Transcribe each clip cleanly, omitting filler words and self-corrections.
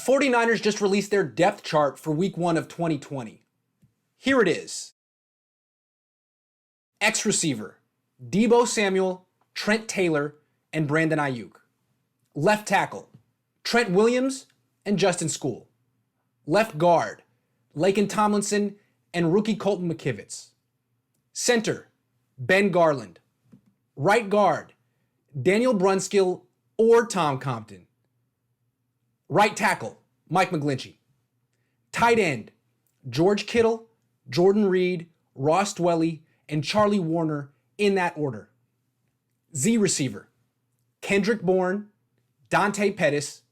49ers just released their depth chart for week 1 of 2020. Here it is. X receiver, Deebo Samuel, Trent Taylor, and Brandon Aiyuk. Left tackle, Trent Williams and Justin Skule. Left guard, Laken Tomlinson and rookie Colton McKivitz. Center, Ben Garland. Right guard, Daniel Brunskill or Tom Compton. Right tackle, Mike McGlinchey. Tight end, George Kittle, Jordan Reed, Ross Dwelley, and Charlie Warner in that order. Z receiver, Kendrick Bourne, Dante Pettis,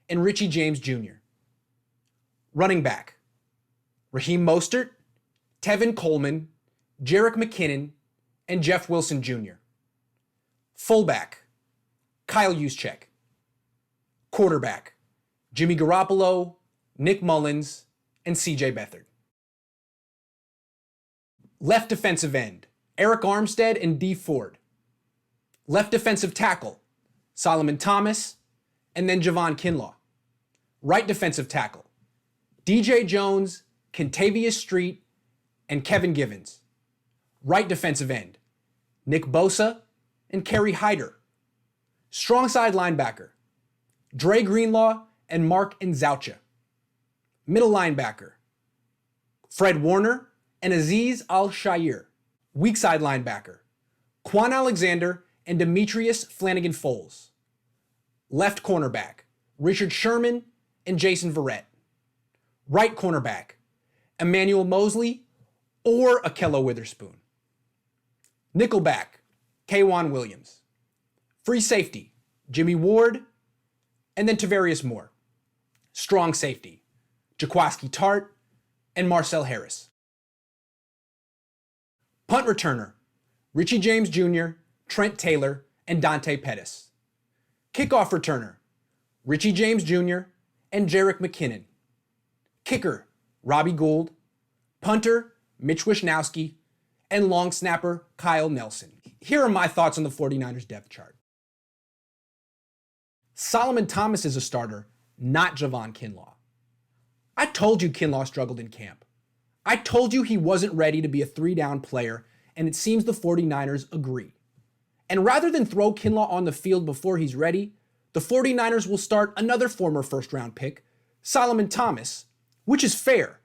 and Richie James Jr. Running back, Raheem Mostert, Tevin Coleman, Jerick McKinnon, and Jeff Wilson Jr. Fullback, Kyle Juszczyk. Quarterback, Jimmy Garoppolo, Nick Mullins, and CJ Beathard. Left defensive end, Eric Armstead and Dee Ford. Left defensive tackle, Solomon Thomas, and then Javon Kinlaw. Right defensive tackle, DJ Jones, Kentavious Street, and Kevin Givens. Right defensive end, Nick Bosa and Kerry Hyder. Strong side linebacker, Dre Greenlaw and Mark Nzaucha. Middle linebacker, Fred Warner and Azeez Al-Shaair. Weak side linebacker, Quan Alexander and Demetrius Flanagan-Foles. Left cornerback, Richard Sherman and Jason Verrett. Right cornerback, Emmanuel Moseley or Ahkello Witherspoon. Nickelback, K'Wan Williams. Free safety, Jimmy Ward, and then Tavarius Moore. Strong safety, Jaquiski Tart and Marcel Harris. Punt returner, Richie James Jr., Trent Taylor, and Dante Pettis. Kickoff returner, Richie James Jr. and Jerick McKinnon. Kicker, Robbie Gould. Punter, Mitch Wishnowsky, and long snapper, Kyle Nelson. Here are my thoughts on the 49ers depth chart. Solomon Thomas is a starter, not Javon Kinlaw. I told you Kinlaw struggled in camp. I told you he wasn't ready to be a 3-down player, and it seems the 49ers agree. And rather than throw Kinlaw on the field before he's ready, the 49ers will start another former first-round pick, Solomon Thomas, which is fair.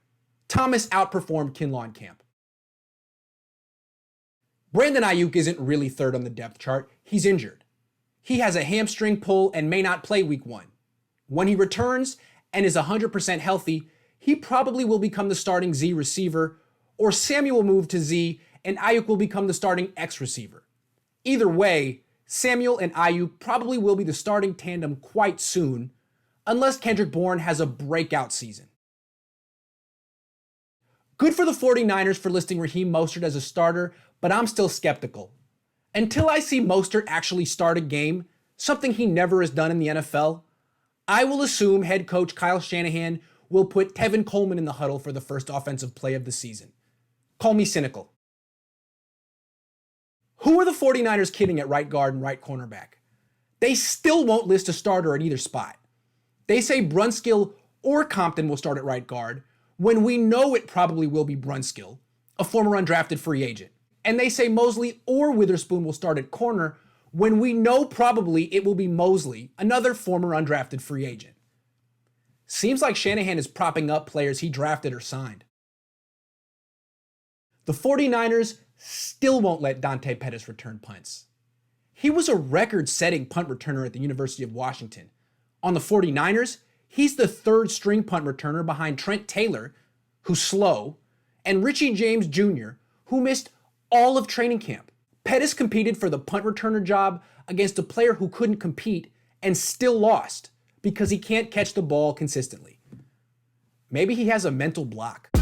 Thomas outperformed Kinlaw in camp. Brandon Aiyuk isn't really third on the depth chart. He's injured. He has a hamstring pull and may not play week 1. When he returns and is 100% healthy, he probably will become the starting Z receiver, or Sammy will move to Z and Aiyuk will become the starting X receiver. Either way, Samuel and Aiyuk probably will be the starting tandem quite soon, unless Kendrick Bourne has a breakout season. Good for the 49ers for listing Raheem Mostert as a starter, but I'm still skeptical. Until I see Mostert actually start a game, something he never has done in the NFL, I will assume head coach Kyle Shanahan will put Tevin Coleman in the huddle for the first offensive play of the season. Call me cynical. Who are the 49ers kidding at right guard and right cornerback? They still won't list a starter at either spot. They say Brunskill or Compton will start at right guard, when we know it probably will be Brunskill, a former undrafted free agent. And they say Moseley or Witherspoon will start at corner, when we know probably it will be Moseley, another former undrafted free agent. Seems like Shanahan is propping up players he drafted or signed. The 49ers still won't let Dante Pettis return punts. He was a record-setting punt returner at the University of Washington. On the 49ers, he's the third string punt returner behind Trent Taylor, who's slow, and Richie James Jr., who missed all of training camp. Pettis competed for the punt returner job against a player who couldn't compete and still lost because he can't catch the ball consistently. Maybe he has a mental block.